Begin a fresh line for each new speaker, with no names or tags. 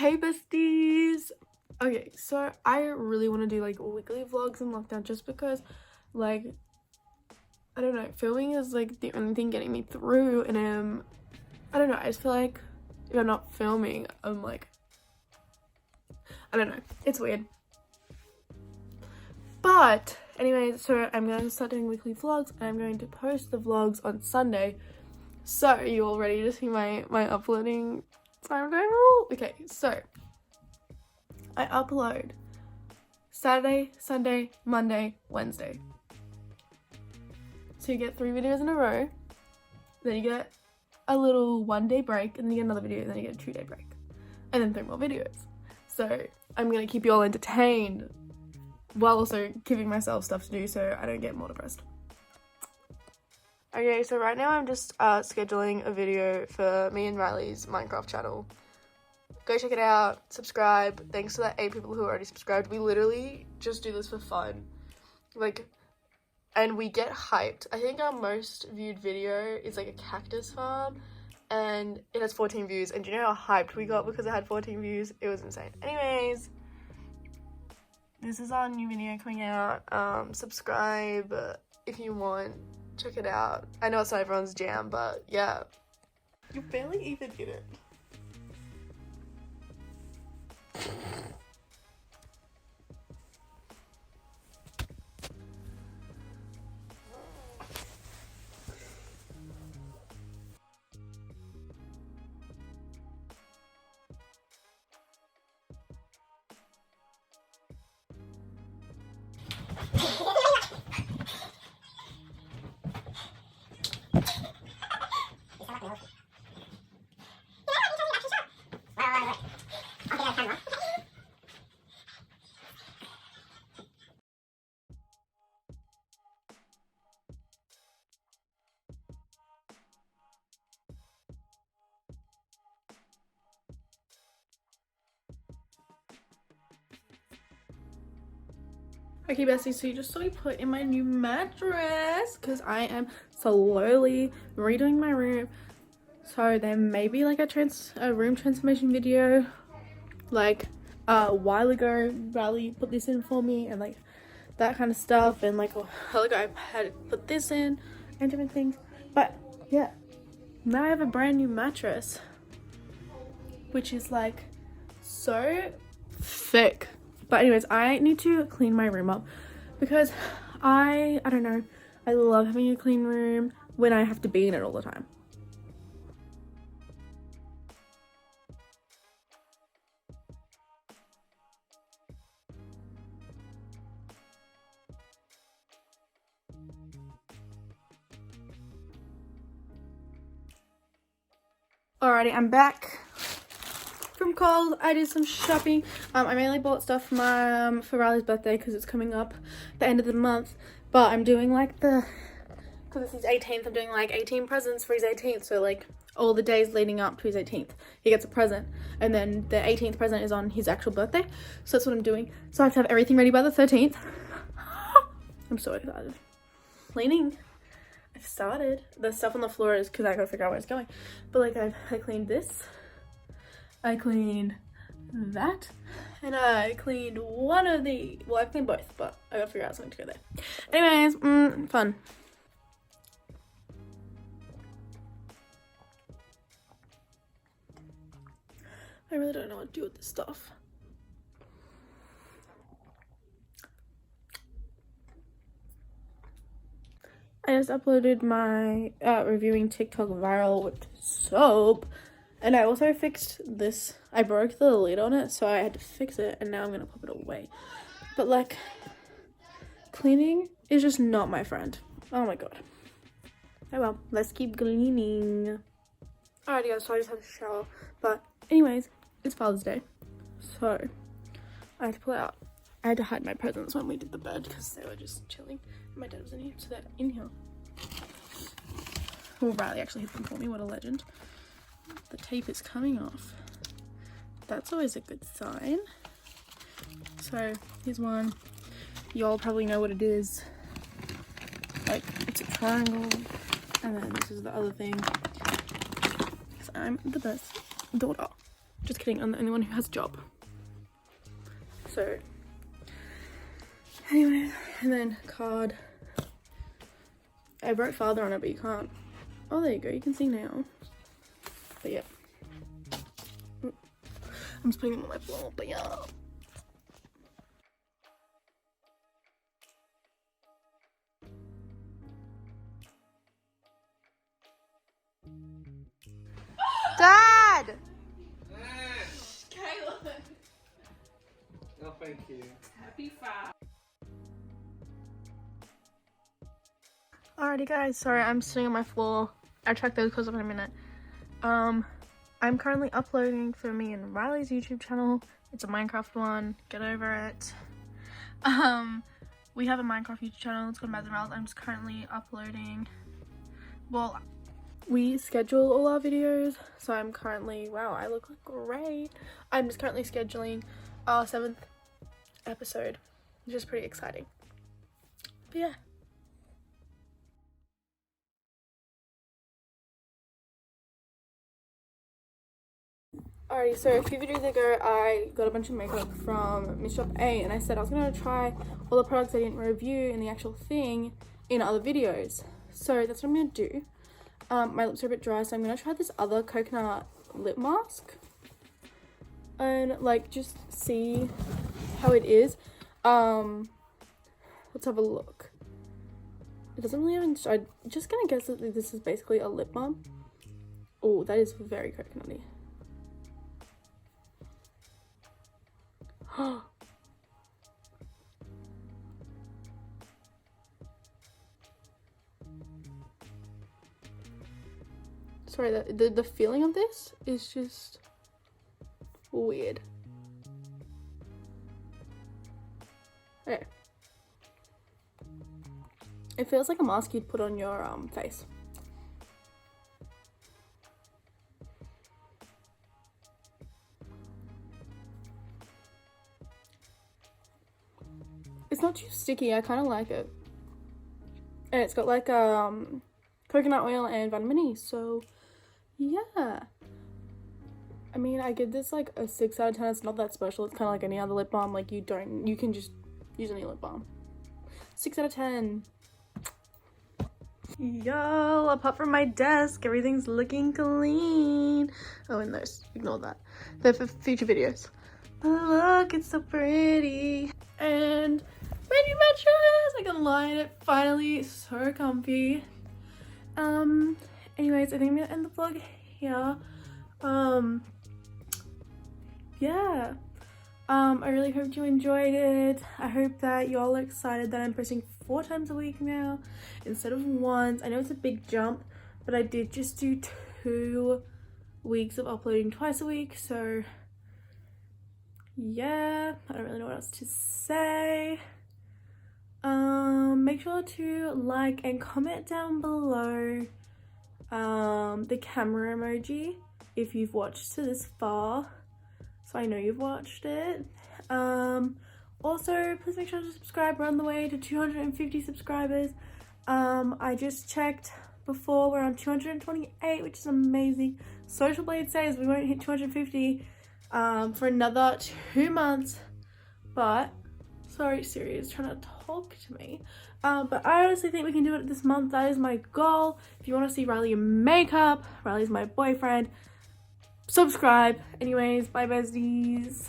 Hey besties. Okay, so I really want to do like weekly vlogs in lockdown just because like I don't know, filming is like the only thing getting me through, and I don't know, I just feel like if I'm not filming I'm like, I don't know, it's weird. But anyways, so I'm going to start doing weekly vlogs and I'm going to post the vlogs on Sunday. So you all ready to see my uploading timetable? Okay, so I upload Saturday, Sunday, Monday, Wednesday. So you get 3 videos in a row, then you get a little 1-day break, and then you get another video, and then you get a 2-day break, and then 3 more videos. So I'm gonna keep you all entertained while also giving myself stuff to do so I don't get more depressed. Okay, so right now I'm just scheduling a video for me and Riley's Minecraft channel. Go check it out, subscribe. Thanks to the 8 people who already subscribed. We literally just do this for fun. Like, and we get hyped. I think our most viewed video is like a cactus farm and it has 14 views. And do you know how hyped we got because it had 14 views? It was insane. Anyways, this is our new video coming out. Subscribe if you want. Check it out. I know it's not everyone's jam, but yeah. You barely even did it. Okay, bestie, so you just saw me put in my new mattress because I am slowly redoing my room. So there may be like a room transformation video. Like a while ago, Riley put this in for me and like that kind of stuff, and like a while ago I had put this in and different things. But yeah, now I have a brand new mattress, which is like so thick. But anyways, I need to clean my room up because I don't know, I love having a clean room when I have to be in it all the time. Alrighty, I'm back from Coles. I did some shopping. I mainly bought stuff for Riley's birthday because it's coming up the end of the month. But I'm doing like because it's his 18th, I'm doing like 18 presents for his 18th. So like all the days leading up to his 18th, he gets a present, and then the 18th present is on his actual birthday. So that's what I'm doing. So I have to have everything ready by the 13th. I'm so excited. Cleaning. I've started. The stuff on the floor is because I gotta figure out where it's going. But like I cleaned this, I cleaned that, and I cleaned one of the, well, I've cleaned both, but I gotta figure out something to go there. Anyways, fun. I really don't know what to do with this stuff. I just uploaded my reviewing TikTok viral whipped soap, and I also fixed this. I broke the lid on it, so I had to fix it, and now I'm gonna pop it away. But like, cleaning is just not my friend. Oh my god. Oh well, let's keep cleaning. Alrighty guys, so I just had a shower. But anyways, it's Father's Day, so I had to pull out. I had to hide my presents when we did the bed because they were just chilling. My dad was in here, so they're in here. Well, Riley actually hid them for me. What a legend. The tape is coming off. That's always a good sign. So here's one. Y'all probably know what it is. Like, it's a triangle. And then this is the other thing. 'Cause I'm the best daughter. Just kidding, I'm the only one who has a job. So, anyway, and then card. I wrote father on it, but you can't. Oh, there you go, you can see now. But yeah. I'm just putting them on my floor, but yeah. Dad! Caleb!
Oh, thank you.
Happy 5.
Alrighty guys, sorry, I'm sitting on my floor. I'll check those clothes up in a minute. I'm currently uploading for me and Riley's YouTube channel. It's a Minecraft one, get over it. We have a Minecraft YouTube channel, it's called Madsbows. I'm just currently uploading, well, we schedule all our videos, so I'm currently, wow, I look like great. I'm just currently scheduling our 7th episode, which is pretty exciting. But yeah. Alrighty, so a few videos ago I got a bunch of makeup from Miss Shop A, and I said I was going to try all the products I didn't review in the actual thing in other videos. So that's what I'm going to do. My lips are a bit dry, so I'm going to try this other coconut lip mask and like just see how it is. Let's have a look. It doesn't really have, I'm just going to guess that this is basically a lip balm. Oh, that is very coconutty. Sorry, the feeling of this is just weird. Okay. It feels like a mask you'd put on your face. It's not too sticky, I kind of like it. And it's got like coconut oil and vitamin E, so yeah. I mean, I give this like a 6 out of 10. It's not that special, it's kind of like any other lip balm, like you can just use any lip balm. 6 out of 10. Yo, apart from my desk, everything's looking clean. Oh, and those, ignore that. They're for future videos. But look, it's so pretty. And my new mattress, I can lie in it finally. It's so comfy. Anyways, I think I'm gonna end the vlog here. Yeah. I really hope you enjoyed it. I hope that y'all are excited that I'm posting 4 times a week now instead of once. I know it's a big jump, but I did just do 2 weeks of uploading twice a week, so yeah, I don't really know what else to say. Make sure to like and comment down below the camera emoji if you've watched to this far, so I know you've watched it. Also, please make sure to subscribe. We're on the way to 250 subscribers. I just checked before, we're on 228, which is amazing. Social Blade says we won't hit 250 for another 2 months, but sorry Siri is trying to talk to me. But I honestly think we can do it this month. That is my goal. If you want to see Riley in makeup, Riley's my boyfriend, subscribe. Anyways, bye besties.